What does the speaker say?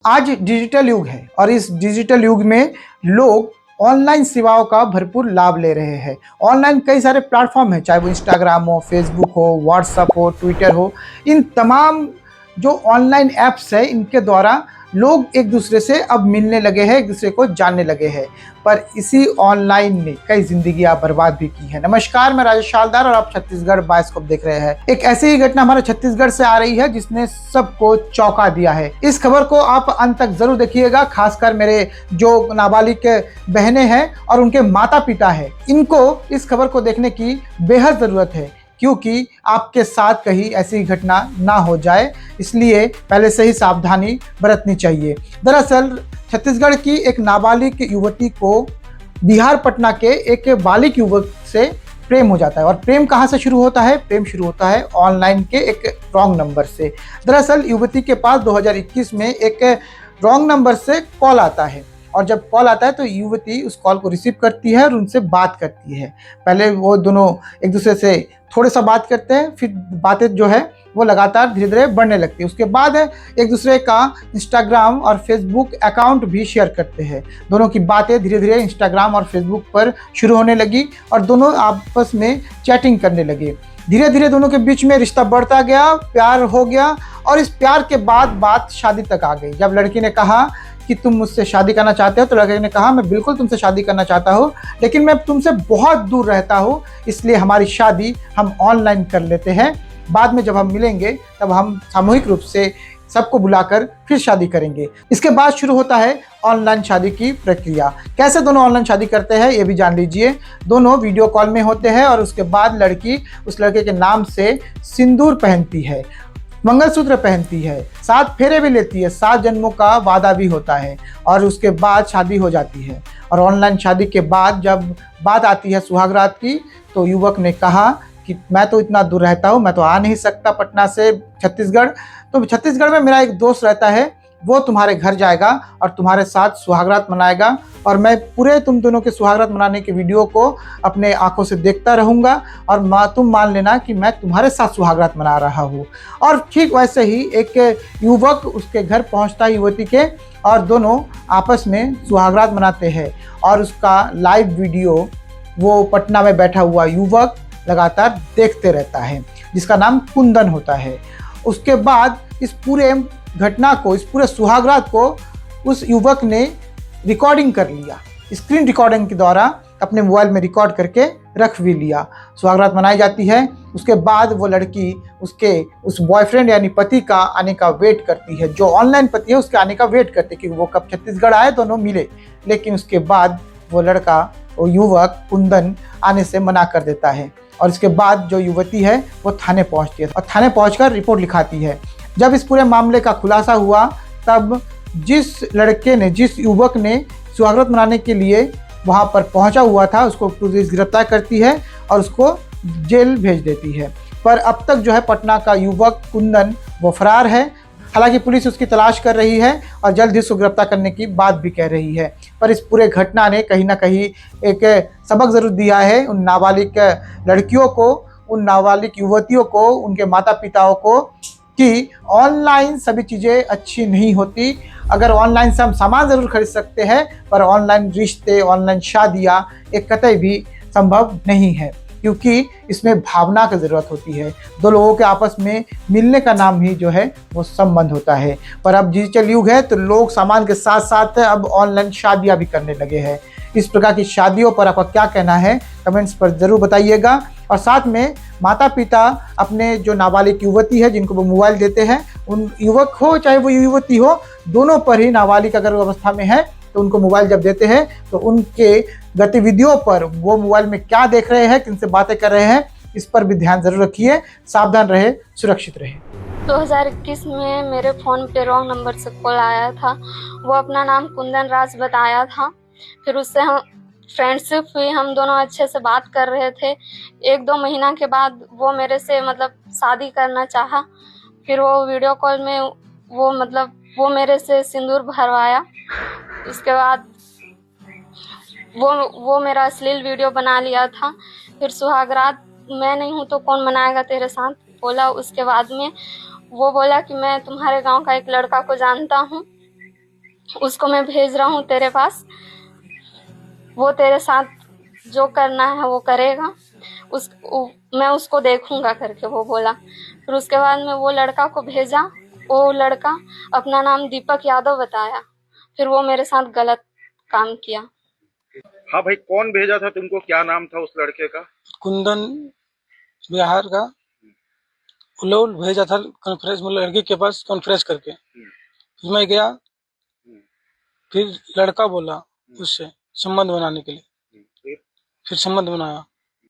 आज डिजिटल युग है और इस डिजिटल युग में लोग ऑनलाइन सेवाओं का भरपूर लाभ ले रहे हैं। ऑनलाइन कई सारे प्लेटफॉर्म हैं, चाहे वो इंस्टाग्राम हो, फेसबुक हो, व्हाट्सएप हो, ट्विटर हो। इन तमाम जो ऑनलाइन ऐप्स है, इनके द्वारा लोग एक दूसरे से अब मिलने लगे हैं, एक दूसरे को जानने लगे हैं। पर इसी ऑनलाइन ने कई जिंदगियां बर्बाद भी की है। नमस्कार, मैं राजेश शालदार और आप छत्तीसगढ़ बायोस्कोप देख रहे हैं। एक ऐसी ही घटना हमारे छत्तीसगढ़ से आ रही है जिसने सबको चौंका दिया है। इस खबर को आप अंत तक जरूर देखिएगा, खासकर मेरे जो नाबालिग बहनें हैं और उनके माता पिता हैं, इनको इस खबर को देखने की बेहद जरूरत है, क्योंकि आपके साथ कहीं ऐसी घटना ना हो जाए, इसलिए पहले से ही सावधानी बरतनी चाहिए। दरअसल छत्तीसगढ़ की एक नाबालिग युवती को बिहार पटना के एक बालिग युवक से प्रेम हो जाता है। और प्रेम कहाँ से शुरू होता है? प्रेम शुरू होता है ऑनलाइन के एक रॉन्ग नंबर से। दरअसल युवती के पास 2021 में एक रॉन्ग नंबर से कॉल आता है, और जब कॉल आता है तो युवती उस कॉल को रिसीव करती है और उनसे बात करती है। पहले वो दोनों एक दूसरे से थोड़े सा बात करते हैं, फिर बातें जो है वो लगातार धीरे धीरे बढ़ने लगती है। उसके बाद एक दूसरे का इंस्टाग्राम और फेसबुक अकाउंट भी शेयर करते हैं। दोनों की बातें धीरे धीरे इंस्टाग्राम और फेसबुक पर शुरू होने लगी और दोनों आपस में चैटिंग करने लगे। धीरे धीरे दोनों के बीच में रिश्ता बढ़ता गया, प्यार हो गया, और इस प्यार के बाद बात शादी तक आ गई। जब लड़की ने कहा कि तुम मुझसे शादी करना चाहते हो, तो लड़के ने कहा मैं बिल्कुल तुमसे शादी करना चाहता हूँ, लेकिन मैं तुमसे बहुत दूर रहता हूँ, इसलिए हमारी शादी हम ऑनलाइन कर लेते हैं। बाद में जब हम मिलेंगे तब हम सामूहिक रूप से सबको बुलाकर फिर शादी करेंगे। इसके बाद शुरू होता है ऑनलाइन शादी की प्रक्रिया। कैसे दोनों ऑनलाइन शादी करते हैं ये भी जान लीजिए। दोनों वीडियो कॉल में होते हैं और उसके बाद लड़की उस लड़के के नाम से सिंदूर पहनती है, मंगलसूत्र पहनती है, 7 फेरे भी लेती है, 7 जन्मों का वादा भी होता है, और उसके बाद शादी हो जाती है। और ऑनलाइन शादी के बाद जब बात आती है सुहागरात की, तो युवक ने कहा कि मैं तो इतना दूर रहता हूँ, मैं तो आ नहीं सकता पटना से छत्तीसगढ़, तो छत्तीसगढ़ में मेरा एक दोस्त रहता है, वो तुम्हारे घर जाएगा और तुम्हारे साथ सुहागरात मनाएगा, और मैं पूरे तुम दोनों के सुहागरात मनाने के वीडियो को अपने आंखों से देखता रहूँगा, और तुम मान लेना कि मैं तुम्हारे साथ सुहागरात मना रहा हूँ। और ठीक वैसे ही एक युवक उसके घर पहुँचता है युवती के, और दोनों आपस में सुहागरात मनाते हैं। और उसका लाइव वीडियो वो पटना में बैठा हुआ युवक लगातार देखते रहता है, जिसका नाम कुंदन होता है। उसके बाद इस पूरे घटना को, इस पूरे सुहागरात को उस युवक ने रिकॉर्डिंग कर लिया। स्क्रीन रिकॉर्डिंग के द्वारा अपने मोबाइल में रिकॉर्ड करके रख भी लिया। सुहागरात मनाई जाती है। उसके बाद वो लड़की उसके उस बॉयफ्रेंड यानी पति का आने का वेट करती है, जो ऑनलाइन पति है उसके आने का वेट करते कि वो कब छत्तीसगढ़ आए, दोनों मिले। लेकिन उसके बाद वो लड़का, वो युवक कुंदन आने से मना कर देता है। और इसके बाद जो युवती है वो थाने पहुंचती है और थाने पहुंचकर रिपोर्ट लिखाती है। जब इस पूरे मामले का खुलासा हुआ, तब जिस युवक ने सुहागरात मनाने के लिए वहां पर पहुंचा हुआ था, उसको पुलिस गिरफ्तार करती है और उसको जेल भेज देती है। पर अब तक जो है पटना का युवक कुंदन वो फरार है। हालांकि पुलिस उसकी तलाश कर रही है और जल्द ही उसको गिरफ्तार करने की बात भी कह रही है। पर इस पूरे घटना ने कहीं ना कहीं एक सबक ज़रूर दिया है उन नाबालिग लड़कियों को, उन नाबालिग युवतियों को, उनके माता पिताओं को, कि ऑनलाइन सभी चीज़ें अच्छी नहीं होती। अगर ऑनलाइन से हम सामान ज़रूर खरीद सकते हैं, पर ऑनलाइन रिश्ते, ऑनलाइन शादियाँ एक कतई भी संभव नहीं है, क्योंकि इसमें भावना की ज़रूरत होती है। दो लोगों के आपस में मिलने का नाम ही जो है वो संबंध होता है। पर अब डिजिटल युग है तो लोग सामान के साथ साथ अब ऑनलाइन शादियाँ भी करने लगे हैं। इस प्रकार की शादियों पर आपका क्या कहना है, कमेंट्स पर ज़रूर बताइएगा। और साथ में माता पिता अपने जो नाबालिग युवती है जिनको वो मोबाइल देते हैं, उन युवक हो चाहे वो युवती हो, दोनों पर ही नाबालिग अगर अवस्था में है तो उनको मोबाइल जब देते हैं तो उनके गतिविधियों पर, वो मोबाइल में क्या देख रहे हैं, किनसे बातें कर रहे हैं, इस पर भी ध्यान जरूर रखिए। सावधान रहे, सुरक्षित रहे। 2021 में मेरे फ़ोन पे रॉन्ग नंबर से कॉल आया था। वो अपना नाम कुंदन राज बताया था। फिर उससे हम फ्रेंडशिप हुई, हम दोनों अच्छे से बात कर रहे थे। 1-2 महीना के बाद वो मेरे से शादी करना चाहा। फिर वो वीडियो कॉल में वो मेरे से सिंदूर भरवाया। उसके बाद वो मेरा अश्लील वीडियो बना लिया था। फिर सुहागरात मैं नहीं हूँ तो कौन मनाएगा तेरे साथ बोला। उसके बाद में वो बोला कि मैं तुम्हारे गांव का एक लड़का को जानता हूँ, उसको मैं भेज रहा हूँ तेरे पास, वो तेरे साथ जो करना है वो करेगा, मैं उसको देखूंगा करके वो बोला। फिर उसके बाद में वो लड़का को भेजा, वो लड़का अपना नाम दीपक यादव बताया, फिर वो मेरे साथ गलत काम किया। हाँ भाई, कौन भेजा था तुमको, क्या नाम था उस लड़के का? कुंदन, बिहार का। वो लोग भेजा था कॉन्फ्रेंस, मतलब लड़की के पास कॉन्फ्रेंस करके। फिर मैं गया, फिर लड़का बोला उससे संबंध बनाने के लिए, फिर फिर संबंध बनाया।